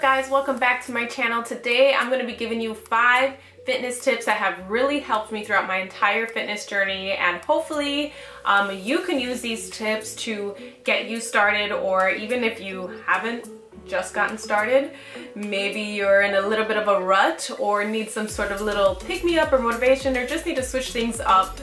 guys? Welcome back to my channel. Today I'm going to be giving you 5 fitness tips that have really helped me throughout my entire fitness journey, and hopefully you can use these tips to get you started, or even if you haven't just gotten started, maybe you're in a little bit of a rut or need some sort of little pick-me-up or motivation, or just need to switch things up,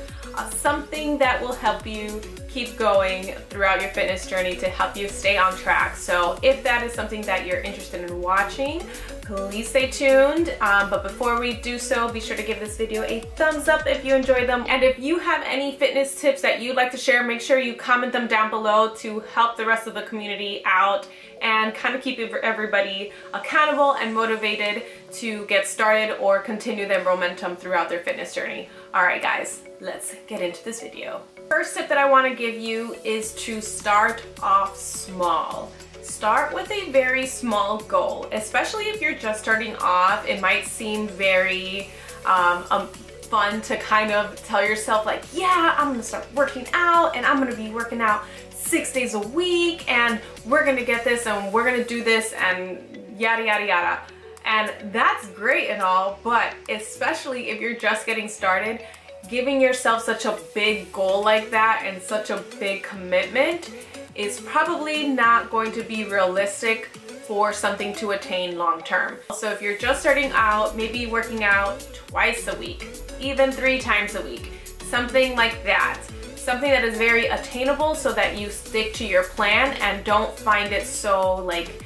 something that will help you keep going throughout your fitness journey to help you stay on track. So if that is something that you're interested in watching, please stay tuned. But before we do so, be sure to give this video a thumbs up if you enjoyed them. And if you have any fitness tips that you'd like to share, make sure you comment them down below to help the rest of the community out and kind of keep everybody accountable and motivated to get started or continue their momentum throughout their fitness journey. All right, guys, let's get into this video. First tip that I want to give you is to start off small. Start with a very small goal, especially if you're just starting off. It might seem very fun to kind of tell yourself like, yeah, I'm gonna start working out and I'm gonna be working out 6 days a week and we're gonna get this and we're gonna do this and yada yada yada. And that's great and all, but especially if you're just getting started, giving yourself such a big goal like that and such a big commitment is probably not going to be realistic for something to attain long term. So if you're just starting out, maybe working out twice a week, even 3 times a week, something like that. Something that is very attainable so that you stick to your plan and don't find it so like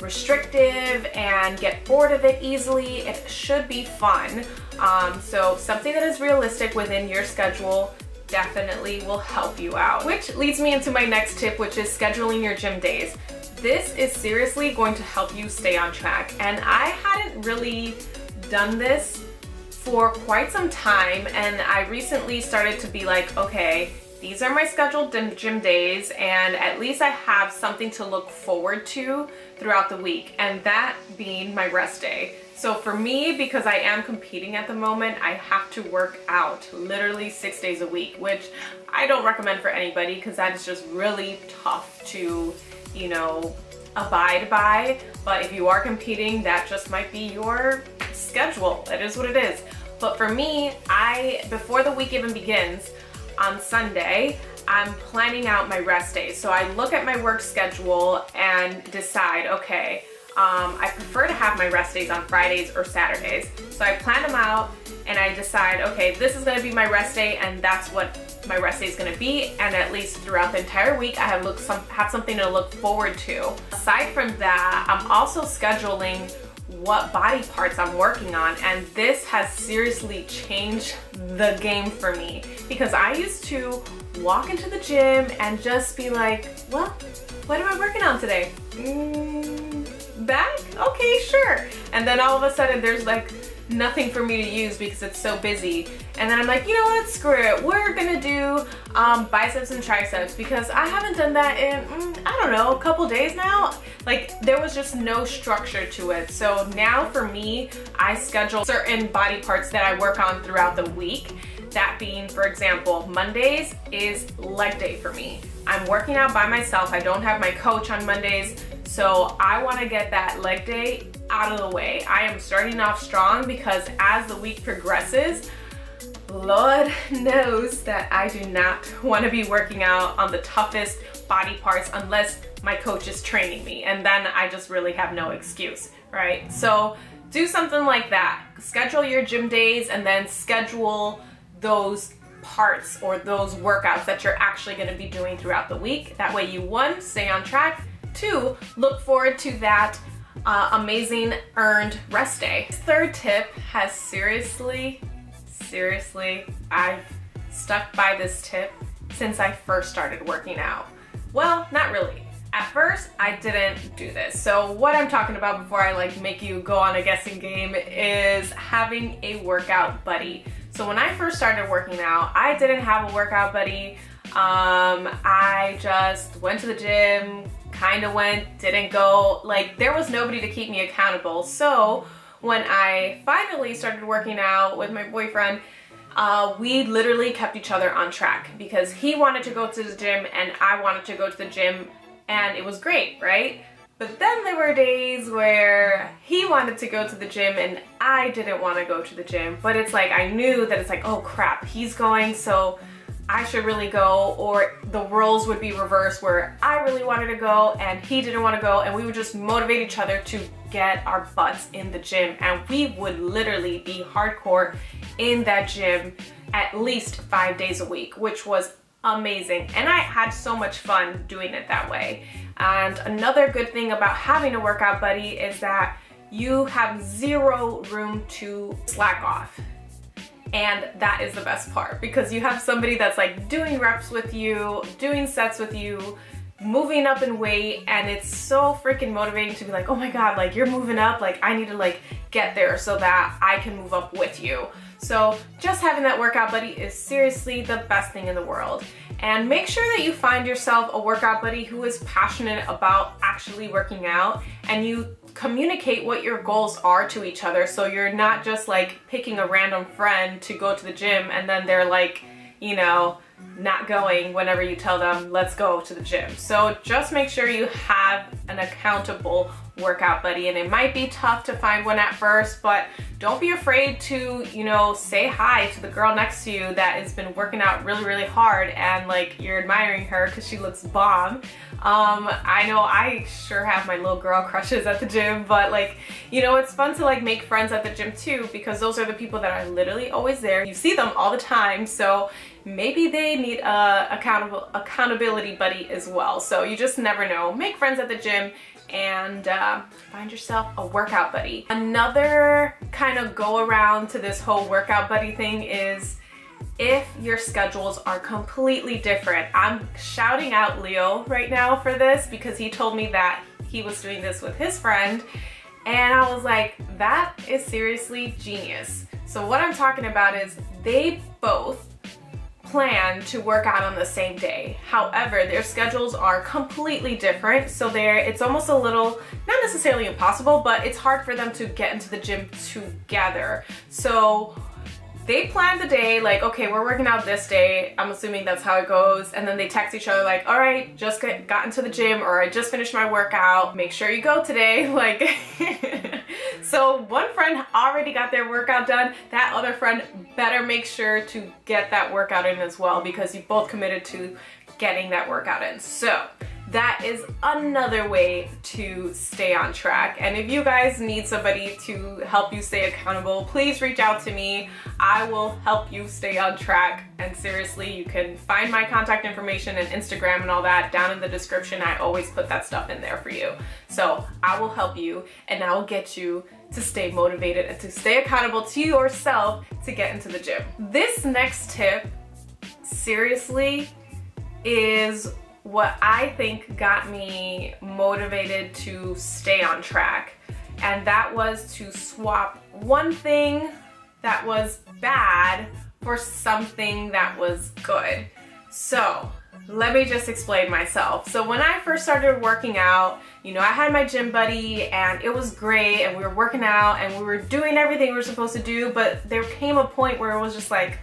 restrictive and get bored of it easily. It should be fun. So something that is realistic within your schedule definitely will help you out. Which leads me into my next tip, which is scheduling your gym days. This is seriously going to help you stay on track. And I hadn't really done this for quite some time, and I recently started to be like, okay, these are my scheduled gym days, and at least I have something to look forward to throughout the week, and that being my rest day. So for me, because I am competing at the moment, I have to work out literally 6 days a week, which I don't recommend for anybody because that is just really tough to, you know, abide by. But if you are competing, that just might be your schedule. It is what it is. But for me, before the week even begins, on Sunday, I'm planning out my rest days. So I look at my work schedule and decide, okay, I prefer to have my rest days on Fridays or Saturdays. So I plan them out and I decide, okay, this is gonna be my rest day and that's what my rest day is gonna be. And at least throughout the entire week, I have something to look forward to. Aside from that, I'm also scheduling what body parts I'm working on, and this has seriously changed the game for me, because I used to walk into the gym and just be like, well, what am I working on today? Back? Okay, sure. And then all of a sudden there's like nothing for me to use because it's so busy. And then I'm like, you know what, screw it. We're gonna do biceps and triceps, because I haven't done that in, I don't know, a couple days now. Like, there was just no structure to it. So now for me, I schedule certain body parts that I work on throughout the week. That being, for example, Mondays is leg day for me. I'm working out by myself. I don't have my coach on Mondays. So I wanna get that leg day out of the way. I am starting off strong because as the week progresses, Lord knows that I do not want to be working out on the toughest body parts unless my coach is training me, and then I just really have no excuse, right? So do something like that. Schedule your gym days and then schedule those parts or those workouts that you're actually going to be doing throughout the week. That way you, 1, stay on track, 2, look forward to that amazing earned rest day. Third tip has seriously, I've stuck by this tip since I first started working out. Well, not really. At first, I didn't do this. So what I'm talking about before I like make you go on a guessing game is having a workout buddy. So when I first started working out, I didn't have a workout buddy. I just went to the gym, kind of went, didn't go. Like, there was nobody to keep me accountable. So when I finally started working out with my boyfriend, we literally kept each other on track because he wanted to go to the gym and I wanted to go to the gym, and it was great, right? But then there were days where wanted to go to the gym and I didn't want to go to the gym, but it's like I knew that it's like, oh crap, he's going, so I should really go, or the roles would be reversed where I really wanted to go and he didn't want to go, and we would just motivate each other to get our butts in the gym, and we would literally be hardcore in that gym at least 5 days a week, which was amazing, and I had so much fun doing it that way. And another good thing about having a workout buddy is that you have zero room to slack off. And that is the best part, because you have somebody that's like doing reps with you, doing sets with you, moving up in weight, and it's so freaking motivating to be like, oh my god, like you're moving up, like I need to like get there so that I can move up with you. So just having that workout buddy is seriously the best thing in the world. And make sure that you find yourself a workout buddy who is passionate about actually working out, and you communicate what your goals are to each other, so you're not just like picking a random friend to go to the gym and then they're like, you know, not going whenever you tell them let's go to the gym. So just make sure you have an accountable workout buddy, and it might be tough to find one at first, but don't be afraid to, you know, say hi to the girl next to you that has been working out really hard and like you're admiring her because she looks bomb. I know I sure have my little girl crushes at the gym, but like, you know, it's fun to like make friends at the gym too, because those are the people that are literally always there. You see them all the time, so maybe they need a accountability buddy as well. So you just never know. Make friends at the gym and find yourself a workout buddy. Another kind of go around to this whole workout buddy thing is if your schedules are completely different. I'm shouting out Leo right now for this because he told me that he was doing this with his friend, and I was like, that is seriously genius. So what I'm talking about is they both plan to work out on the same day. However, their schedules are completely different, so it's almost a little, not necessarily impossible, but it's hard for them to get into the gym together. So they plan the day, like, okay, we're working out this day. I'm assuming that's how it goes. And then they text each other like, all right, just got into the gym, or I just finished my workout. Make sure you go today. Like, so one friend already got their workout done. That other friend better make sure to get that workout in as well, because you both committed to getting that workout in. So that is another way to stay on track. And if you guys need somebody to help you stay accountable, please reach out to me. I will help you stay on track. And seriously, you can find my contact information and Instagram and all that down in the description. I always put that stuff in there for you. So I will help you, and I will get you to stay motivated and to stay accountable to yourself to get into the gym. This next tip, seriously, is what I think got me motivated to stay on track, and that was to swap one thing that was bad for something that was good. So let me just explain myself. So when I first started working out, you know, I had my gym buddy and it was great, and we were working out and we were doing everything we were supposed to do, but there came a point where it was just like,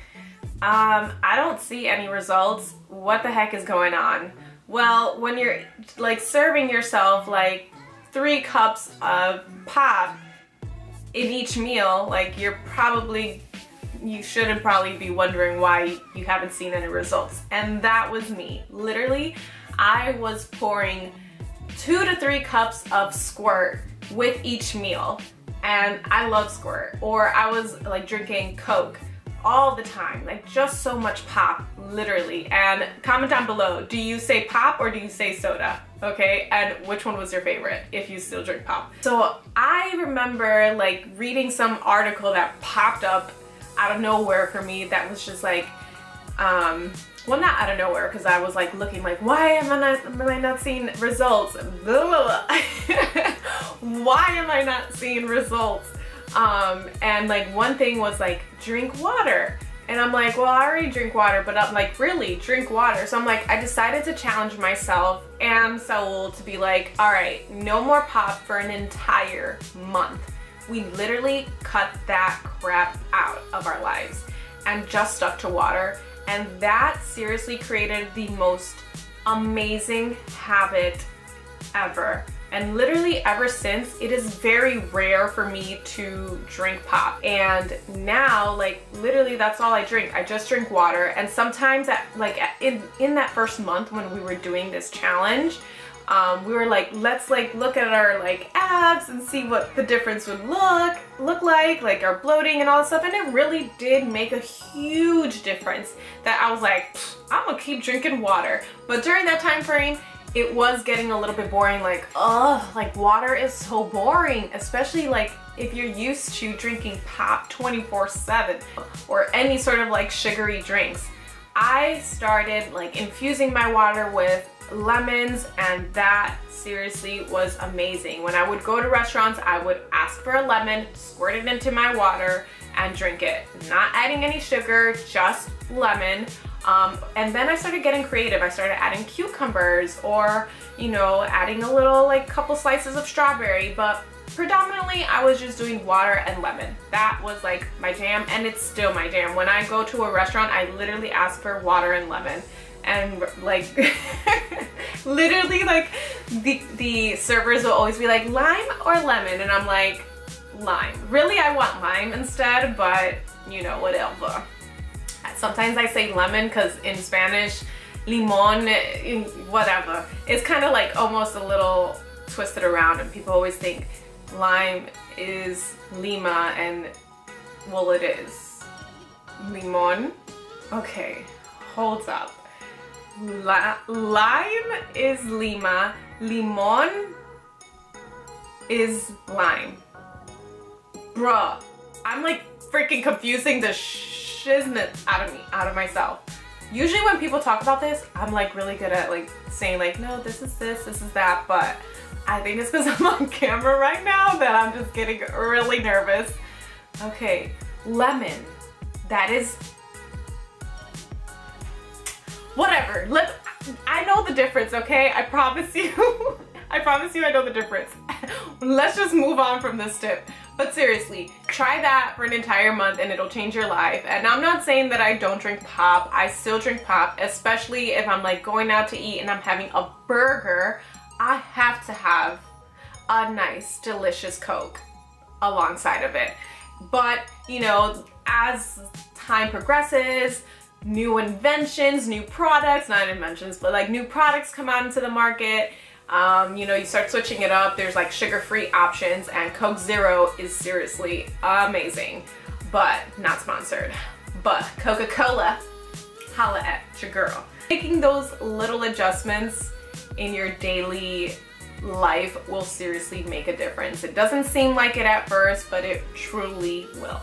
I don't see any results. What the heck is going on? Well, when you're like serving yourself like 3 cups of pop in each meal, like you shouldn't probably be wondering why you haven't seen any results. And that was me. Literally, I was pouring 2 to 3 cups of squirt with each meal. And I love squirt. Or I was like drinking Coke all the time, like just so much pop, literally. And comment down below, do you say pop or do you say soda? Okay, and which one was your favorite if you still drink pop? So I remember like reading some article that popped up out of nowhere for me that was just like, well, not out of nowhere, because I was like looking like, why am I not seeing results? Why am I not seeing results? And like one thing was like, drink water. And I'm like, well, I already drink water, but I'm like, really, drink water? So I'm like, I decided to challenge myself and Saul to be like, all right, no more pop for an entire month. We literally cut that crap out of our lives and just stuck to water. And that seriously created the most amazing habit ever. And literally ever since, it is very rare for me to drink pop. And now, like, literally that's all I drink. I just drink water. And sometimes in that first month when we were doing this challenge, we were like, let's like look at our like abs and see what the difference would look like our bloating and all this stuff. And it really did make a huge difference that I was like, I'm gonna keep drinking water. But during that time frame, it was getting a little bit boring, like, ugh, like water is so boring, especially like if you're used to drinking pop 24/7 or any sort of like sugary drinks. I started like infusing my water with lemons, and that seriously was amazing. When I would go to restaurants, I would ask for a lemon, squirt it into my water, and drink it. Not adding any sugar, just lemon. And then I started getting creative. I started adding cucumbers or, you know, adding a little like couple slices of strawberry, but predominantly I was just doing water and lemon. That was like my jam, and it's still my jam. When I go to a restaurant, I literally ask for water and lemon. And like literally like the servers will always be like, lime or lemon? And I'm like, lime. Really, I want lime instead, but you know, whatever. Sometimes I say lemon because in Spanish, limon, whatever. It's kind of like almost a little twisted around, and people always think lime is lima, and well, it is. Limon? Okay, hold up. Lime is lima, limon is lime. Bruh, I'm like freaking confusing the shiznit out of myself. Usually when people talk about this, I'm like really good at like saying like, no, this is that, but I think it's because I'm on camera right now that I'm just getting really nervous. Okay, lemon, that is, whatever. I know the difference, okay? I promise you. I promise you I know the difference. Let's just move on from this tip. But seriously, try that for an entire month and it'll change your life. And I'm not saying that I don't drink pop. I still drink pop, especially if I'm like going out to eat and I'm having a burger. I have to have a nice, delicious Coke alongside of it. But, you know, as time progresses, new inventions, new products, not inventions, but like new products come out into the market. You know, you start switching it up. There's like sugar-free options, and Coke Zero is seriously amazing, but not sponsored. But Coca-Cola, holla at your girl. Making those little adjustments in your daily life will seriously make a difference. It doesn't seem like it at first, but it truly will.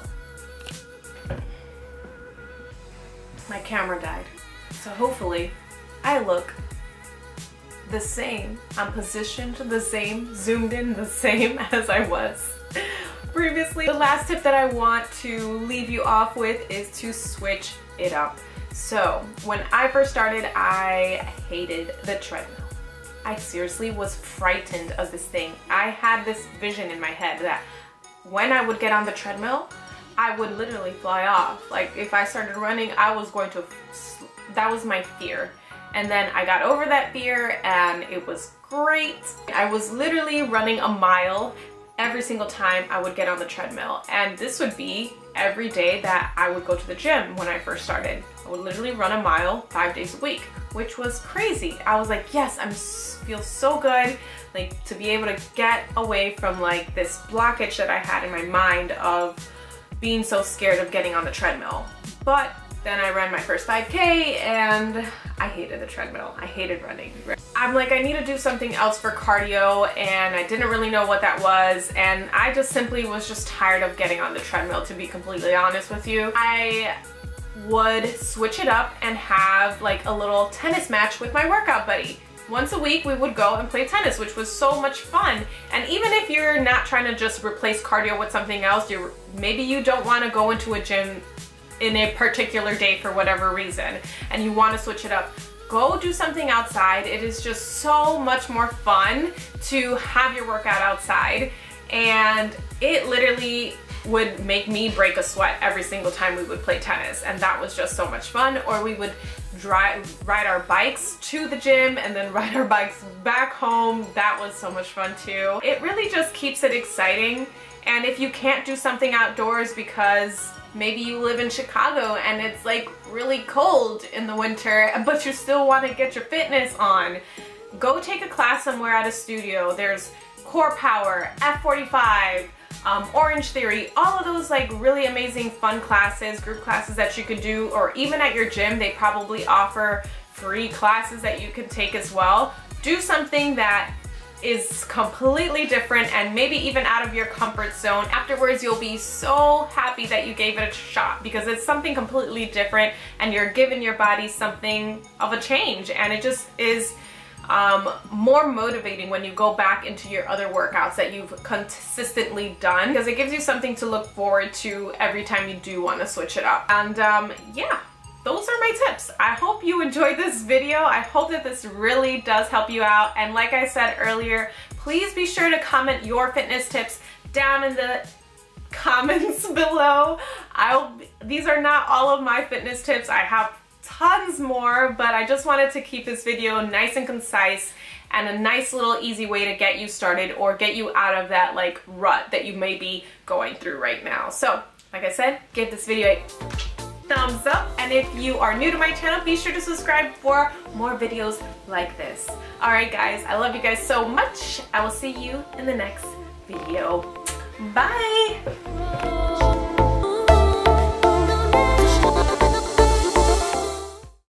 My camera died, so hopefully I look the same. I'm positioned the same, zoomed in the same as I was previously. The last tip that I want to leave you off with is to switch it up. So when I first started, I hated the treadmill. I seriously was frightened of this thing. I had this vision in my head that when I would get on the treadmill, I would literally fly off. Like if I started running, I was going to, that was my fear. And then I got over that fear and it was great. I was literally running a mile every single time I would get on the treadmill. And this would be every day that I would go to the gym when I first started. I would literally run a mile 5 days a week, which was crazy. I was like, yes, I feel so good. Like to be able to get away from like this blockage that I had in my mind of being so scared of getting on the treadmill. But then I ran my first 5K and I hated the treadmill. I hated running. I'm like, I need to do something else for cardio, and I didn't really know what that was, and I just simply was just tired of getting on the treadmill, to be completely honest with you. I would switch it up and have like a little tennis match with my workout buddy. Once a week we would go and play tennis, which was so much fun. And even if you're not trying to just replace cardio with something else, maybe you don't want to go into a gym in a particular day for whatever reason and you want to switch it up, go do something outside. It is just so much more fun to have your workout outside, and it literally would make me break a sweat every single time we would play tennis, and that was just so much fun. Or we would ride our bikes to the gym and then ride our bikes back home. That was so much fun too. It really just keeps it exciting. And if you can't do something outdoors because maybe you live in Chicago and it's like really cold in the winter, but you still want to get your fitness on, go take a class somewhere at a studio. There's Core Power, F45, Orange Theory, all of those like really amazing fun classes, group classes that you could do, or even at your gym, they probably offer free classes that you can take as well. Do something that is completely different and maybe even out of your comfort zone. Afterwards, you'll be so happy that you gave it a shot because it's something completely different and you're giving your body something of a change, and it just is more motivating when you go back into your other workouts that you've consistently done, because it gives you something to look forward to every time you do want to switch it up. And yeah, those are my tips. I hope you enjoyed this video. I hope that this really does help you out. And like I said earlier, please be sure to comment your fitness tips down in the comments below. These are not all of my fitness tips. I have tons more, but I just wanted to keep this video nice and concise and a nice little easy way to get you started or get you out of that like rut that you may be going through right now. So like I said, give this video a thumbs up, and if you are new to my channel, be sure to subscribe for more videos like this. Alright guys, I love you guys so much. I will see you in the next video. Bye!